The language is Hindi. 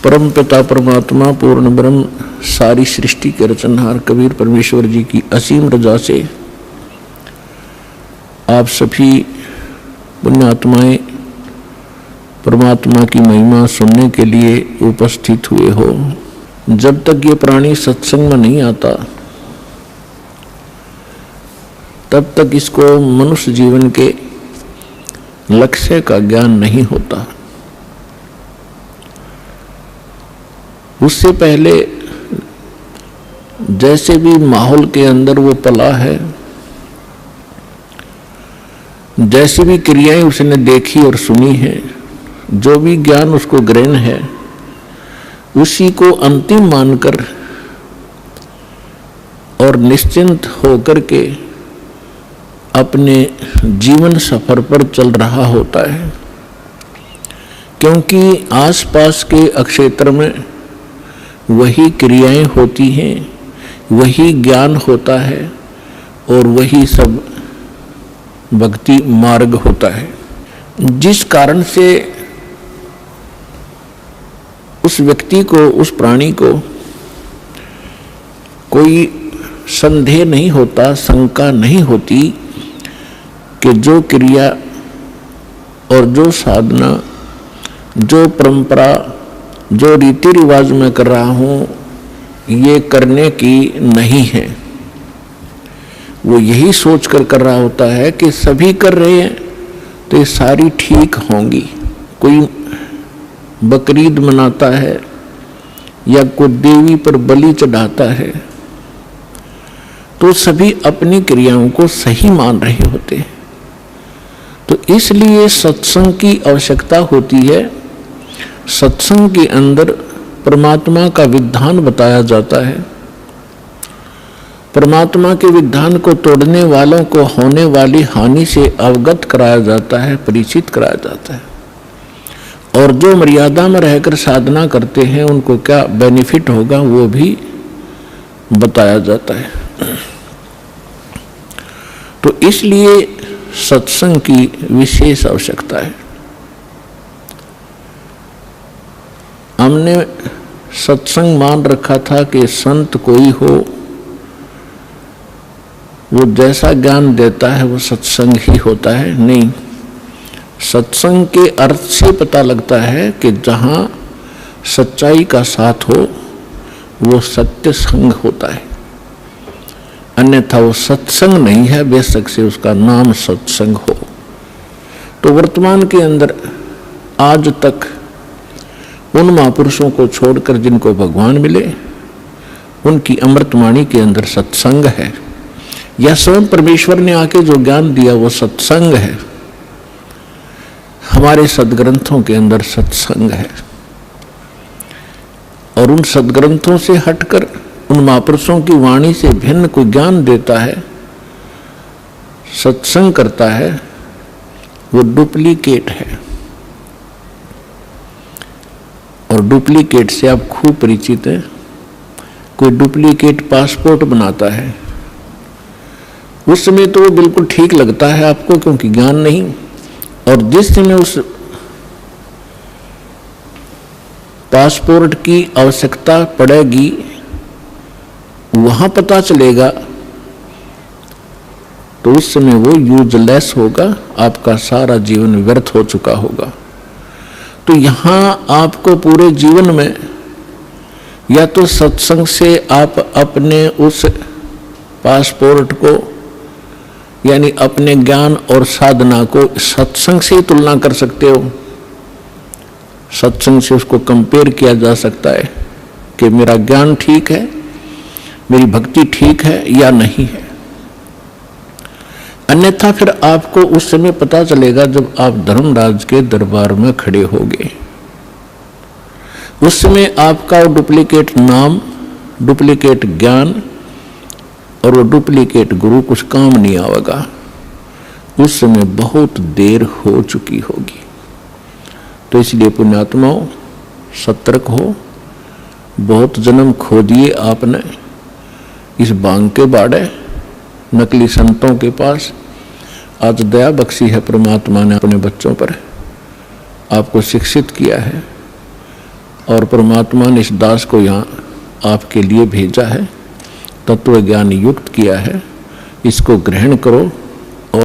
परम पिता परमात्मा पूर्ण ब्रह्म सारी सृष्टि के रचनहार कबीर परमेश्वर जी की असीम रजा से आप सभी पुण्यात्माएं परमात्मा की महिमा सुनने के लिए उपस्थित हुए हो। जब तक ये प्राणी सत्संग में नहीं आता तब तक इसको मनुष्य जीवन के लक्ष्य का ज्ञान नहीं होता। उससे पहले जैसे भी माहौल के अंदर वो पला है, जैसी भी क्रियाएं उसने देखी और सुनी है, जो भी ज्ञान उसको ग्रहण है, उसी को अंतिम मानकर और निश्चिंत होकर के अपने जीवन सफर पर चल रहा होता है। क्योंकि आसपास के क्षेत्र में वही क्रियाएं होती हैं, वही ज्ञान होता है और वही सब भक्ति मार्ग होता है। जिस कारण से उस व्यक्ति को, उस प्राणी को कोई संदेह नहीं होता, शंका नहीं होती कि जो क्रिया और जो साधना, जो परंपरा, जो रीति रिवाज मैं कर रहा हूँ, ये करने की नहीं है। वो यही सोच कर रहा होता है कि सभी कर रहे हैं तो ये सारी ठीक होंगी। कोई बकरीद मनाता है या कोई देवी पर बलि चढ़ाता है तो सभी अपनी क्रियाओं को सही मान रहे होते हैं। तो इसलिए सत्संग की आवश्यकता होती है। सत्संग के अंदर परमात्मा का विधान बताया जाता है। परमात्मा के विधान को तोड़ने वालों को होने वाली हानि से अवगत कराया जाता है, परिचित कराया जाता है। और जो मर्यादा में रहकर साधना करते हैं उनको क्या बेनिफिट होगा वो भी बताया जाता है। तो इसलिए सत्संग की विशेष आवश्यकता है। हमने सत्संग मान रखा था कि संत कोई हो, वो जैसा ज्ञान देता है वो सत्संग ही होता है। नहीं, सत्संग के अर्थ से पता लगता है कि जहाँ सच्चाई का साथ हो वो सत्य संग होता है, अन्यथा वो सत्संग नहीं है, बेशक से उसका नाम सत्संग हो। तो वर्तमान के अंदर आज तक उन महापुरुषों को छोड़कर जिनको भगवान मिले, उनकी अमृतवाणी के अंदर सत्संग है, या स्वयं परमेश्वर ने आके जो ज्ञान दिया वो सत्संग है। हमारे सदग्रंथों के अंदर सत्संग है। और उन सदग्रंथों से हटकर उन महापुरुषों की वाणी से भिन्न कोई ज्ञान देता है, सत्संग करता है, वो डुप्लीकेट है। और डुप्लीकेट से आप खूब परिचित हैं। कोई डुप्लीकेट पासपोर्ट बनाता है, उस समय तो वो बिल्कुल ठीक लगता है आपको क्योंकि ज्ञान नहीं। और जिस समय उस पासपोर्ट की आवश्यकता पड़ेगी वहां पता चलेगा तो उस समय वो यूजलेस होगा, आपका सारा जीवन व्यर्थ हो चुका होगा। तो यहाँ आपको पूरे जीवन में या तो सत्संग से आप अपने उस पासपोर्ट को यानी अपने ज्ञान और साधना को सत्संग से ही तुलना कर सकते हो। सत्संग से उसको कंपेयर किया जा सकता है कि मेरा ज्ञान ठीक है, मेरी भक्ति ठीक है या नहीं है। अन्यथा फिर आपको उस समय पता चलेगा जब आप धर्मराज के दरबार में खड़े होगे। उस समय आपका वो डुप्लीकेट नाम, डुप्लीकेट ज्ञान और वो डुप्लीकेट गुरु कुछ काम नहीं आएगा। उस समय बहुत देर हो चुकी होगी। तो इसलिए पुण्यात्माओं सतर्क हो। बहुत जन्म खो दिए आपने इस बांग के बाड़े, नकली संतों के पास। आज दया बख्शी है परमात्मा ने अपने बच्चों पर। आपको शिक्षित किया है और परमात्मा ने इस दास को यहाँ आपके लिए भेजा है, तत्व ज्ञान युक्त किया है, इसको ग्रहण करो